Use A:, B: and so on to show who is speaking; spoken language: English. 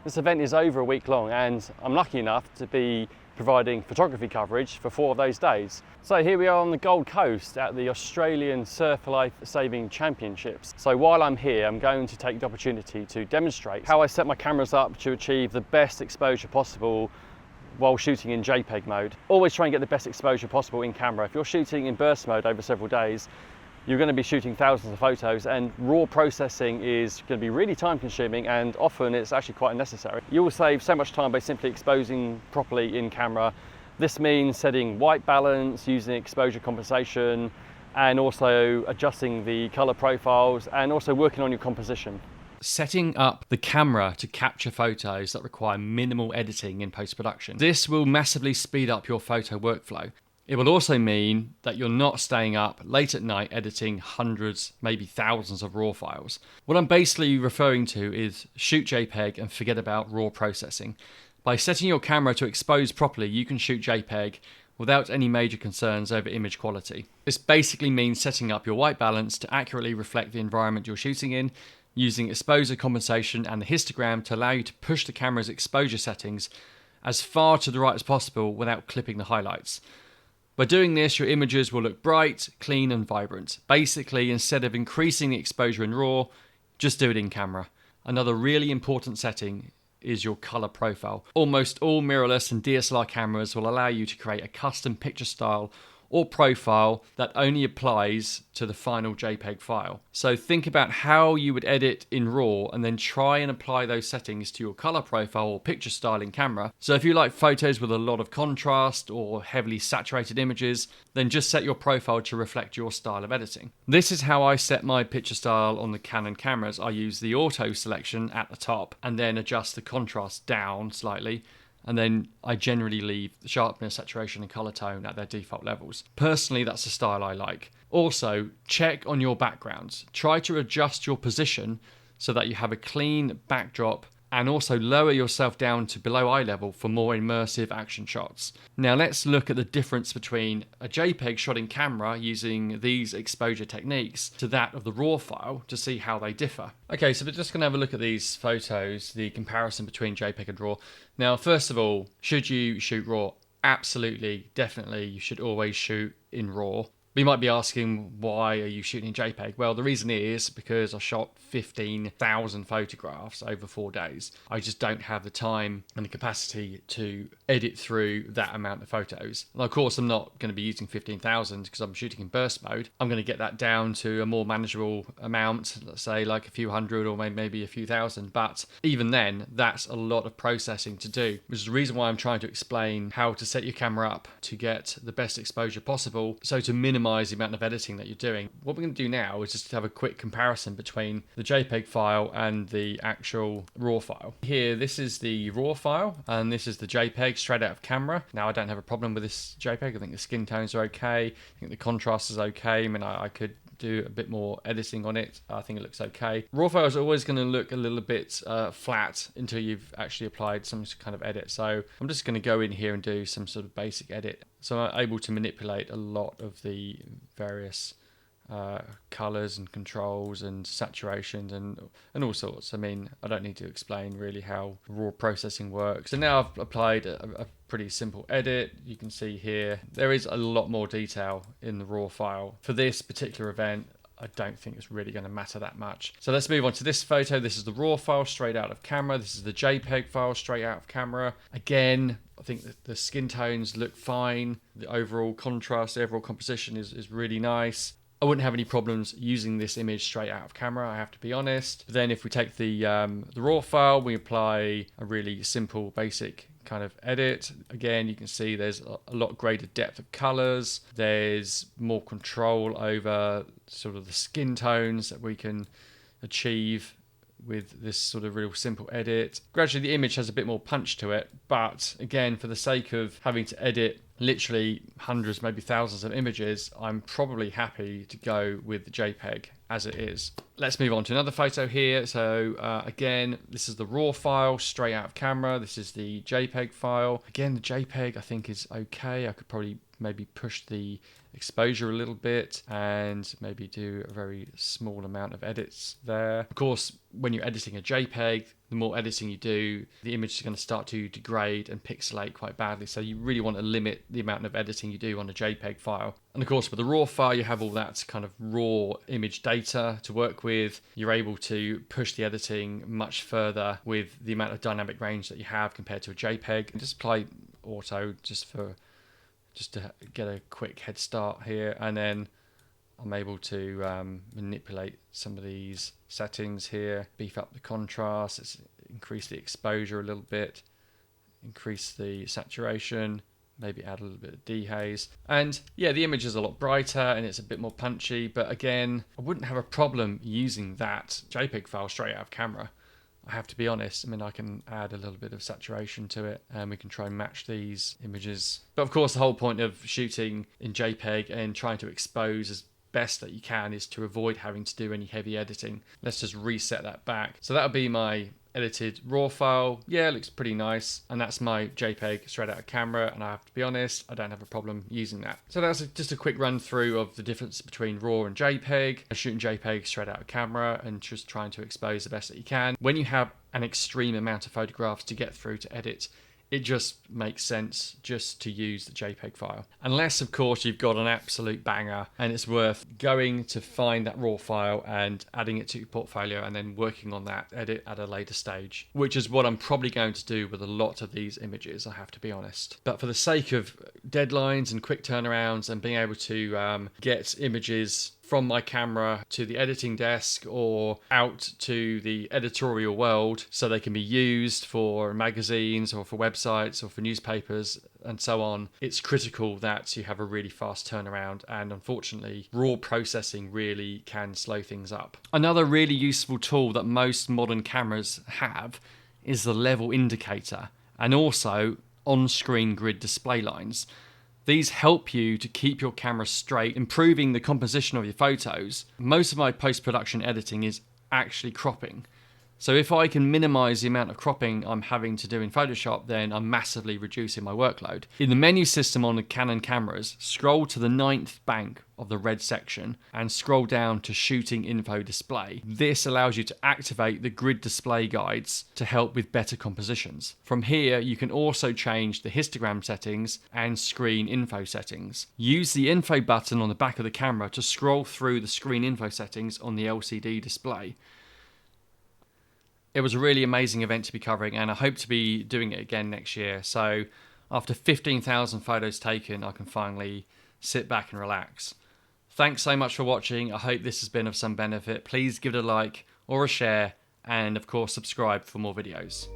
A: This event is over a week long and I'm lucky enough to be providing photography coverage for 4 of those days. So here we are on the Gold Coast at the Australian Surf Life Saving Championships. So while I'm here, I'm going to take the opportunity to demonstrate how I set my cameras up to achieve the best exposure possible while shooting in JPEG mode. Always try and get the best exposure possible in camera. If you're shooting in burst mode over several days, you're going to be shooting thousands of photos, and raw processing is going to be really time consuming, and often it's actually quite unnecessary. You will save so much time by simply exposing properly in camera. This means setting white balance, using exposure compensation, and also adjusting the color profiles, and also working on your composition.
B: Setting up the camera to capture photos that require minimal editing in post-production. This will massively speed up your photo workflow. It will also mean that you're not staying up late at night editing hundreds, maybe thousands of raw files. What I'm basically referring to is shoot JPEG and forget about raw processing. By setting your camera to expose properly, you can shoot JPEG without any major concerns over image quality. This basically means setting up your white balance to accurately reflect the environment you're shooting in, using exposure compensation and the histogram to allow you to push the camera's exposure settings as far to the right as possible without clipping the highlights. By doing this, your images will look bright, clean and vibrant. Basically, instead of increasing the exposure in RAW, just do it in camera. Another really important setting is your color profile. Almost all mirrorless and DSLR cameras will allow you to create a custom picture style or profile that only applies to the final JPEG file. So think about how you would edit in RAW and then try and apply those settings to your color profile or picture style in camera. So if you like photos with a lot of contrast or heavily saturated images, then just set your profile to reflect your style of editing. This is how I set my picture style on the Canon cameras. I use the auto selection at the top and then adjust the contrast down slightly. And then I generally leave the sharpness, saturation and color tone at their default levels. Personally, that's the style I like. Also, check on your backgrounds. Try to adjust your position so that you have a clean backdrop, and also lower yourself down to below eye level for more immersive action shots. Now let's look at the difference between a JPEG shot in camera using these exposure techniques to that of the RAW file to see how they differ. Okay, so we're just going to have a look at these photos, the comparison between JPEG and RAW. Now, first of all, should you shoot RAW? Absolutely, definitely, you should always shoot in RAW. But you might be asking, why are you shooting in JPEG? Well, the reason is because I shot 15,000 photographs over 4 days. I just don't have the time and the capacity to edit through that amount of photos. And of course, I'm not going to be using 15,000 because I'm shooting in burst mode. I'm going to get that down to a more manageable amount, let's say like a few hundred or maybe a few thousand. But even then, that's a lot of processing to do, which is the reason why I'm trying to explain how to set your camera up to get the best exposure possible, so to minimize the amount of editing that you're doing. What we're going to do now is just have a quick comparison between the JPEG file and the actual RAW file. Here, this is the RAW file and this is the JPEG straight out of camera. Now, I don't have a problem with this JPEG. I think the skin tones are okay. I think the contrast is okay. I mean, I could do a bit more editing on it. I think it looks okay. RAW file is always going to look a little bit flat until you've actually applied some kind of edit. So I'm just going to go in here and do some sort of basic edit. So I'm able to manipulate a lot of the various colors and controls and saturations and all sorts. I mean, I don't need to explain really how raw processing works. So now I've applied a pretty simple edit. You can see here there is a lot more detail in the raw file. For this particular event, I don't think it's really going to matter that much. So let's move on to this photo. This is the RAW file straight out of camera. This is the JPEG file straight out of camera. Again, I think that the skin tones look fine. The overall contrast, the overall composition is really nice. I wouldn't have any problems using this image straight out of camera, I have to be honest. But then if we take the RAW file, we apply a really simple, basic kind of edit. Again, you can see there's a lot greater depth of colors. There's more control over sort of the skin tones that we can achieve with this sort of real simple edit. Gradually, the image has a bit more punch to it, but again, for the sake of having to edit literally hundreds, maybe thousands of images, I'm probably happy to go with the JPEG as it is. Let's move on to another photo here. So again, this is the RAW file straight out of camera. This is the JPEG file. Again, the JPEG I think is okay. I could probably maybe push the exposure a little bit and maybe do a very small amount of edits there. Of course, when you're editing a JPEG, the more editing you do, the image is going to start to degrade and pixelate quite badly. So you really want to limit the amount of editing you do on a JPEG file. And of course, with the RAW file, you have all that kind of raw image data to work with. You're able to push the editing much further with the amount of dynamic range that you have compared to a JPEG. And just apply auto just to get a quick head start here, and then I'm able to manipulate some of these settings here, beef up the contrast, increase the exposure a little bit, increase the saturation, maybe add a little bit of dehaze. And yeah, the image is a lot brighter and it's a bit more punchy, but again, I wouldn't have a problem using that JPEG file straight out of camera. I have to be honest. I mean, I can add a little bit of saturation to it and we can try and match these images. But of course, the whole point of shooting in JPEG and trying to expose as best that you can is to avoid having to do any heavy editing. Let's just reset that back. So that'll be my edited RAW file. Yeah, it looks pretty nice. And that's my JPEG straight out of camera. And I have to be honest, I don't have a problem using that. So that's just a quick run through of the difference between RAW and JPEG. Shooting JPEG straight out of camera and just trying to expose the best that you can. When you have an extreme amount of photographs to get through to edit, it just makes sense just to use the JPEG file. Unless, of course, you've got an absolute banger and it's worth going to find that RAW file and adding it to your portfolio and then working on that edit at a later stage, which is what I'm probably going to do with a lot of these images, I have to be honest. But for the sake of deadlines and quick turnarounds and being able to get images from my camera to the editing desk or out to the editorial world so they can be used for magazines or for websites or for newspapers and so on, it's critical that you have a really fast turnaround, and unfortunately raw processing really can slow things up. Another really useful tool that most modern cameras have is the level indicator and also on-screen grid display lines. These help you to keep your camera straight, improving the composition of your photos. Most of my post-production editing is actually cropping. So if I can minimize the amount of cropping I'm having to do in Photoshop, then I'm massively reducing my workload. In the menu system on the Canon cameras, scroll to the 9th bank of the red section and scroll down to shooting info display. This allows you to activate the grid display guides to help with better compositions. From here, you can also change the histogram settings and screen info settings. Use the info button on the back of the camera to scroll through the screen info settings on the LCD display. It was a really amazing event to be covering, and I hope to be doing it again next year. So after 15,000 photos taken, I can finally sit back and relax. Thanks so much for watching. I hope this has been of some benefit. Please give it a like or a share, and of course subscribe for more videos.